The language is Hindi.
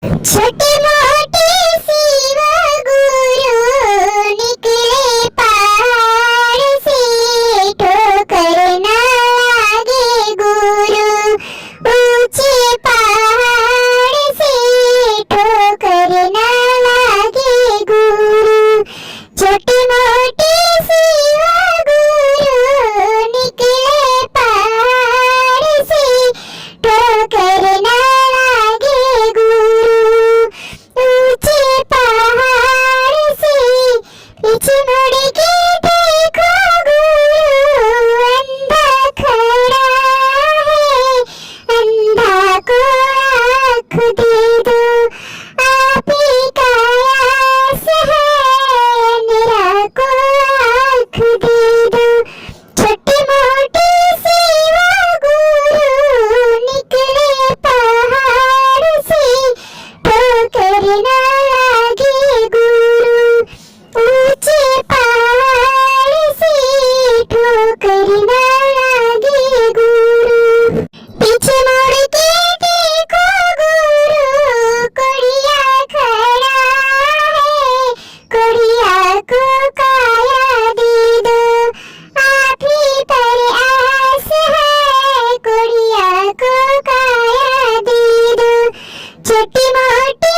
छोटे मोटे शिव गुरु निकले पहाड़ से, ठोकर ना लागे गुरु ऊंचे पहाड़ से, ठोकर ना लागे गुरु। छोटे मोटे शिव गुरु निकले पहाड़ से, ठोकर ना लागे गुरु ऊंचे पहाड़ से। पीछे मुड़ के देखो गुरु अंधा खड़ा है, अंधा को आँख दे दो, आप ही का आस है, अंधा को आँख दे दो। छोटे मोटे सेवा गुरु निकले पहाड़ से, ठोकर ना लागे गुरु ऊंचे पहाड़ से, ठोकर ना लागे गुरु। पीछे मुड़ के देखो गुरु कोड़िया खड़ा है, कोड़िया को काया दे दो, आप ही पर आस है, कोड़िया को काया दे दो। छोटे मोटे